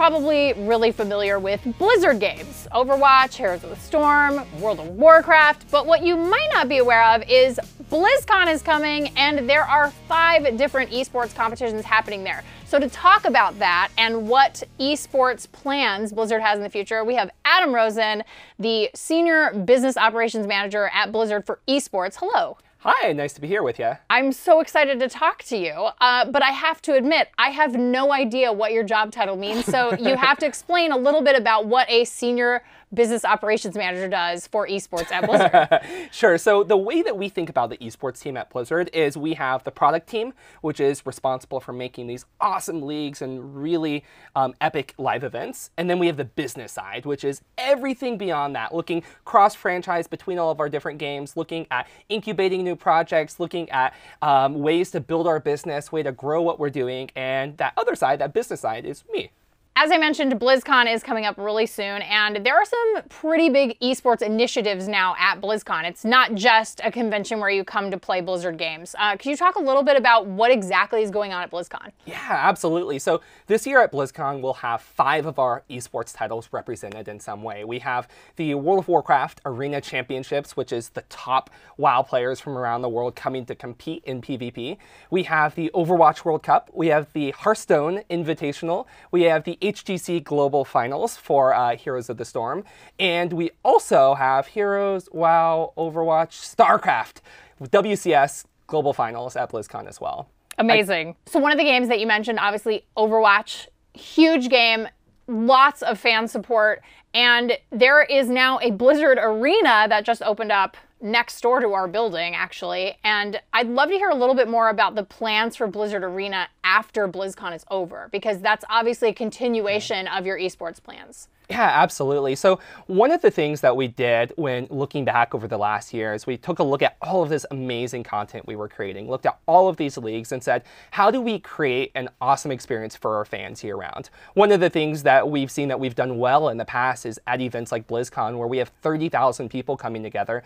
probably really familiar with Blizzard games, Overwatch, Heroes of the Storm, World of Warcraft, but what you might not be aware of is Blizzcon is coming and there are 5 different esports competitions happening there. So to talk about that and what esports plans Blizzard has in the future, we have Adam Rosen, the Senior Business Operations Manager at Blizzard for Esports. Hello. Hi, nice to be here with you. I'm so excited to talk to you, but I have to admit, I have no idea what your job title means, so you have to explain a little bit about what a Senior Business Operations Manager does for esports at Blizzard. Sure, so the way that we think about the esports team at Blizzard is we have the product team, which is responsible for making these awesome leagues and really epic live events. And then we have the business side, which is everything beyond that, looking cross-franchise between all of our different games, looking at incubating new projects, looking at ways to build our business, way to grow what we're doing. And that other side, that business side, is me. As I mentioned, Blizzcon is coming up really soon, and there are some pretty big esports initiatives now at Blizzcon. It's not just a convention where you come to play Blizzard games. Can you talk a little bit about what exactly is going on at Blizzcon? Yeah, absolutely. So this year at Blizzcon, we'll have 5 of our esports titles represented in some way. We have the World of Warcraft Arena Championships, which is the top WoW players from around the world coming to compete in PvP. We have the Overwatch World Cup. We have the Hearthstone Invitational. We have the HGC Global Finals for Heroes of the Storm. And we also have Heroes, WoW, Overwatch, StarCraft, WCS Global Finals at BlizzCon as well. Amazing. So one of the games that you mentioned, obviously Overwatch, huge game, lots of fan support, and there is now a Blizzard Arena that just opened up next door to our building, actually. And I'd love to hear a little bit more about the plans for Blizzard Arena after BlizzCon is over, because that's obviously a continuation of your esports plans. Yeah, absolutely. So one of the things that we did when looking back over the last year is we took a look at all of this amazing content we were creating, looked at all of these leagues and said, how do we create an awesome experience for our fans year round? One of the things that we've seen that we've done well in the past is at events like BlizzCon, where we have 30,000 people coming together,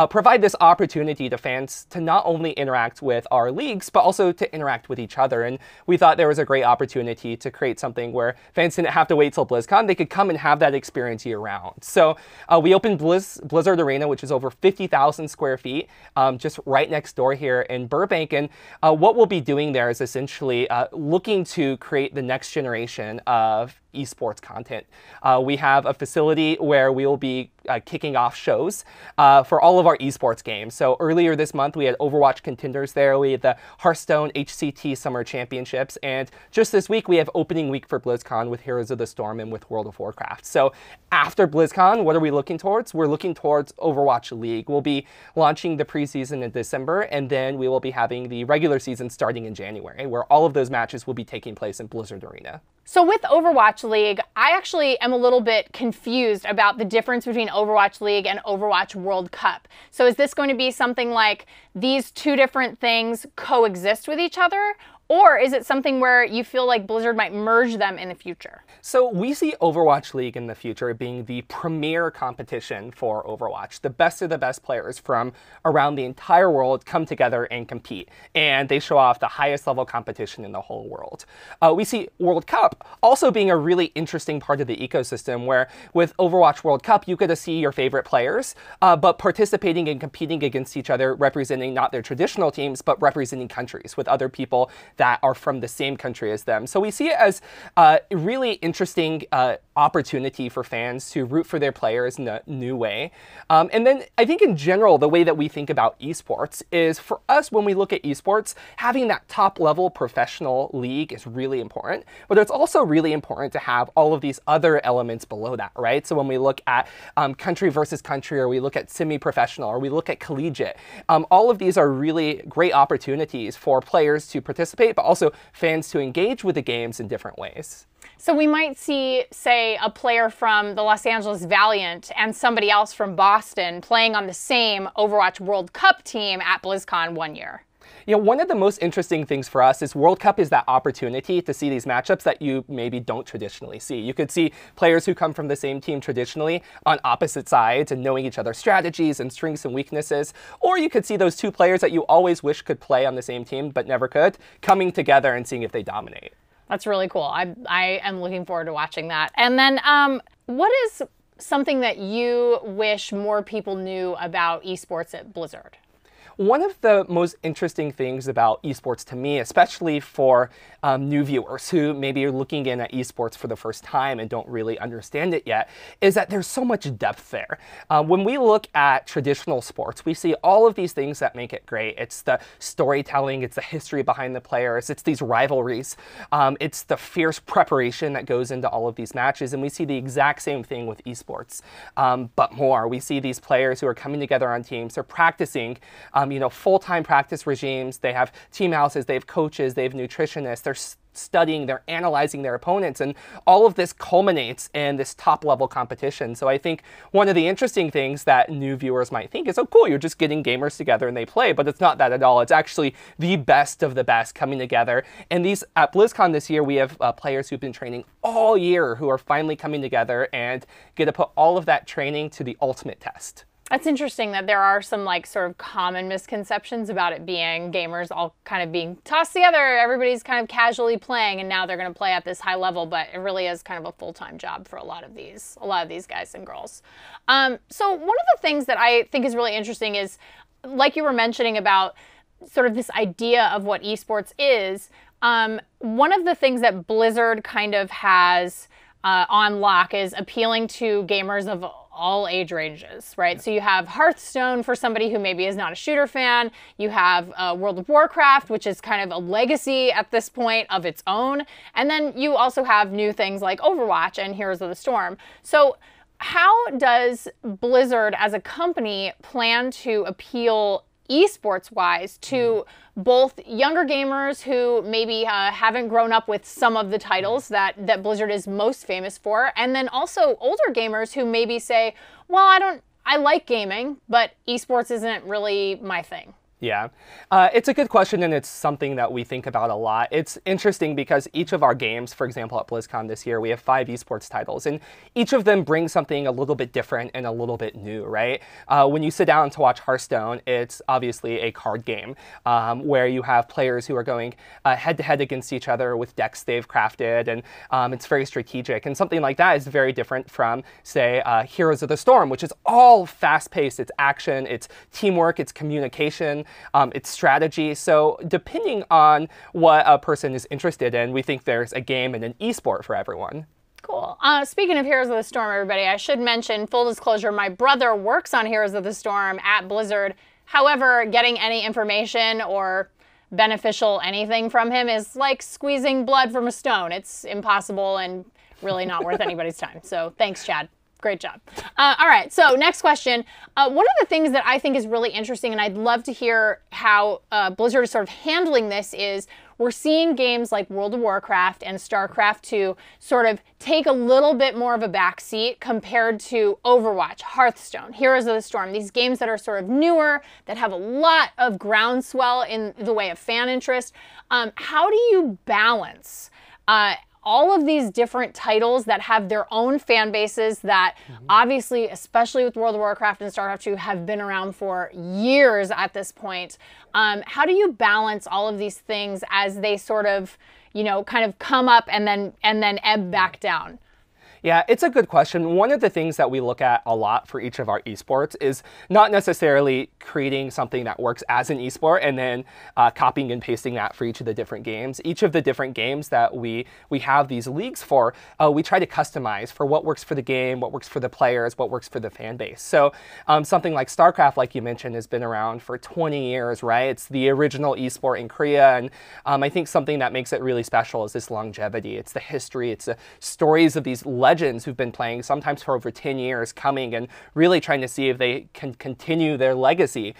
provide this opportunity to fans to not only interact with our leagues, but also to interact with each other. And we thought there was a great opportunity to create something where fans didn't have to wait till BlizzCon. They could come and have that experience year round. So we opened Blizzard Arena, which is over 50,000 square feet, just right next door here in Burbank. And what we'll be doing there is essentially looking to create the next generation of esports content. We have a facility where we will be kicking off shows for all of our esports games. So earlier this month, we had Overwatch Contenders there. We had the Hearthstone HCT Summer Championships. And just this week, we have opening week for BlizzCon with Heroes of the Storm and with World of Warcraft. So after BlizzCon, what are we looking towards? We're looking towards Overwatch League. We'll be launching the preseason in December, and then we will be having the regular season starting in January, where all of those matches will be taking place in Blizzard Arena. So with Overwatch League, I actually am a little bit confused about the difference between Overwatch League and Overwatch World Cup. So is this going to be something like these 2 different things coexist with each other? Or is it something where you feel like Blizzard might merge them in the future? So we see Overwatch League in the future being the premier competition for Overwatch. The best of the best players from around the entire world come together and compete. And they show off the highest level competition in the whole world. We see World Cup also being a really interesting part of the ecosystem, where with Overwatch World Cup, you get to see your favorite players, but participating and competing against each other, representing not their traditional teams, but representing countries with other people that are from the same country as them. So we see it as a really interesting opportunity for fans to root for their players in a new way. And then I think in general, the way that we think about esports is, for us, when we look at esports, having that top level professional league is really important, but it's also really important to have all of these other elements below that, right? So when we look at country versus country, or we look at semi-professional, or we look at collegiate, all of these are really great opportunities for players to participate, but also fans to engage with the games in different ways. So we might see, say, a player from the Los Angeles Valiant and somebody else from Boston playing on the same Overwatch World Cup team at BlizzCon one year. You know, one of the most interesting things for us is World Cup is that opportunity to see these matchups that you maybe don't traditionally see. You could see players who come from the same team traditionally on opposite sides and knowing each other's strategies and strengths and weaknesses. Or you could see those 2 players that you always wish could play on the same team but never could, coming together and seeing if they dominate. That's really cool. I am looking forward to watching that. And then what is something that you wish more people knew about esports at Blizzard? One of the most interesting things about esports to me, especially for new viewers who maybe are looking in at esports for the first time and don't really understand it yet, is that there's so much depth there. When we look at traditional sports, we see all of these things that make it great. It's the storytelling, it's the history behind the players, it's these rivalries, it's the fierce preparation that goes into all of these matches, and we see the exact same thing with esports, but more. We see these players who are coming together on teams, they're practicing, full-time practice regimes, they have team houses, they have coaches, they have nutritionists, they're studying, they're analyzing their opponents, and all of this culminates in this top-level competition. So I think one of the interesting things that new viewers might think is, oh cool, you're just getting gamers together and they play, but it's not that at all. It's actually the best of the best coming together. And these at BlizzCon this year, we have players who've been training all year who are finally coming together and get to put all of that training to the ultimate test. That's interesting that there are some like sort of common misconceptions about it being gamers all kind of being tossed together. Everybody's kind of casually playing and now they're going to play at this high level, but it really is kind of a full-time job for a lot of these guys and girls. So one of the things that I think is really interesting is, like you were mentioning about sort of this idea of what esports is, one of the things that Blizzard kind of has on lock is appealing to gamers of all age ranges, right? So you have Hearthstone for somebody who maybe is not a shooter fan. You have World of Warcraft, which is kind of a legacy at this point of its own. And then you also have new things like Overwatch and Heroes of the Storm. So how does Blizzard as a company plan to appeal esports-wise to both younger gamers who maybe haven't grown up with some of the titles that Blizzard is most famous for, and then also older gamers who maybe say, well, I like gaming, but esports isn't really my thing? Yeah, it's a good question, and it's something that we think about a lot. It's interesting because each of our games, for example, at BlizzCon this year, we have 5 esports titles, and each of them brings something a little bit different and a little bit new, right? When you sit down to watch Hearthstone, it's obviously a card game where you have players who are going head-to-head against each other with decks they've crafted, and it's very strategic. And something like that is very different from, say, Heroes of the Storm, which is all fast-paced. It's action, it's teamwork, it's communication, it's strategy. So depending on what a person is interested in, we think there's a game and an esport for everyone. Cool. Speaking of Heroes of the Storm, everybody, I should mention, full disclosure, my brother works on Heroes of the Storm at Blizzard. However, getting any information or beneficial anything from him is like squeezing blood from a stone. It's impossible and really not worth anybody's time. So thanks, Chad. Great job. All right, so next question. One of the things that I think is really interesting, and I'd love to hear how Blizzard is sort of handling this, is we're seeing games like World of Warcraft and StarCraft 2 sort of take a little bit more of a backseat compared to Overwatch, Hearthstone, Heroes of the Storm, these games that are sort of newer, that have a lot of groundswell in the way of fan interest. How do you balance all of these different titles that have their own fan bases that obviously, especially with World of Warcraft and StarCraft 2, have been around for years at this point? How do you balance all of these things as they sort of, kind of come up and then ebb back down? Yeah, it's a good question. One of the things that we look at a lot for each of our esports is not necessarily creating something that works as an esport and then copying and pasting that for each of the different games. Each of the different games that we have these leagues for, we try to customize for what works for the game, what works for the players, what works for the fan base. So something like StarCraft, like you mentioned, has been around for 20 years, right? It's the original esport in Korea, and I think something that makes it really special is this longevity. It's the history, it's the stories of these legends who've been playing sometimes for over 10 years coming and really trying to see if they can continue their legacy.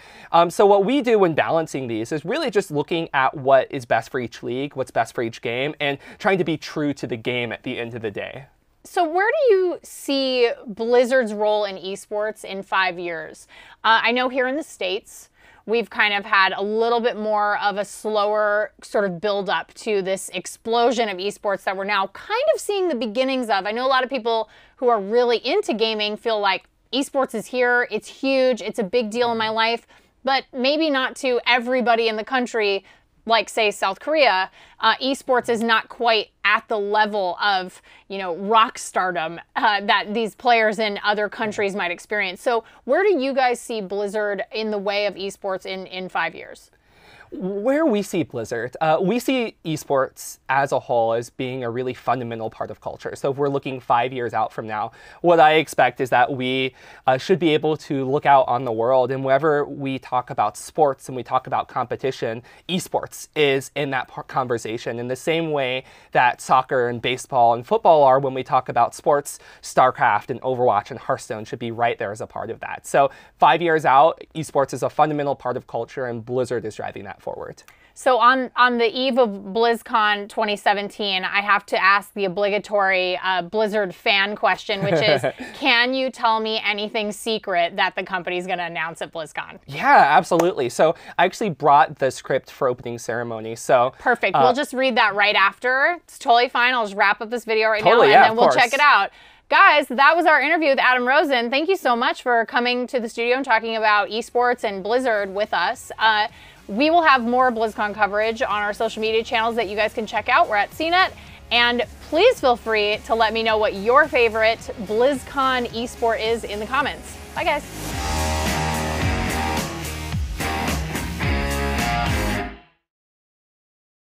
So what we do when balancing these is really just looking at what is best for each league, what's best for each game, and trying to be true to the game at the end of the day. So where do you see Blizzard's role in esports in 5 years? I know here in the States, we've kind of had a little bit more of a slower sort of build up to this explosion of esports that we're now kind of seeing the beginnings of. I know a lot of people who are really into gaming feel like esports is here, it's huge, it's a big deal in my life, but maybe not to everybody in the country like say South Korea, esports is not quite at the level of, you know, rock stardom that these players in other countries might experience. So where do you guys see Blizzard in the way of esports in 5 years? Where we see Blizzard, we see esports as a whole as being a really fundamental part of culture. So if we're looking 5 years out from now, what I expect is that we should be able to look out on the world, and wherever we talk about sports and we talk about competition, esports is in that conversation in the same way that soccer and baseball and football are when we talk about sports. StarCraft and Overwatch and Hearthstone should be right there as a part of that. So 5 years out, esports is a fundamental part of culture, and Blizzard is driving that forward. So on the eve of BlizzCon 2017, I have to ask the obligatory Blizzard fan question, which is, can you tell me anything secret that the company's going to announce at BlizzCon? Yeah, absolutely. So I actually brought the script for opening ceremony. So perfect. We'll just read that right after. It's totally fine. I'll just wrap up this video right now, and yeah, then we'll check it out. Guys, that was our interview with Adam Rosen. Thank you so much for coming to the studio and talking about esports and Blizzard with us. We will have more BlizzCon coverage on our social media channels that you guys can check out. We're at CNET. And please feel free to let me know what your favorite BlizzCon esport is in the comments. Bye, guys.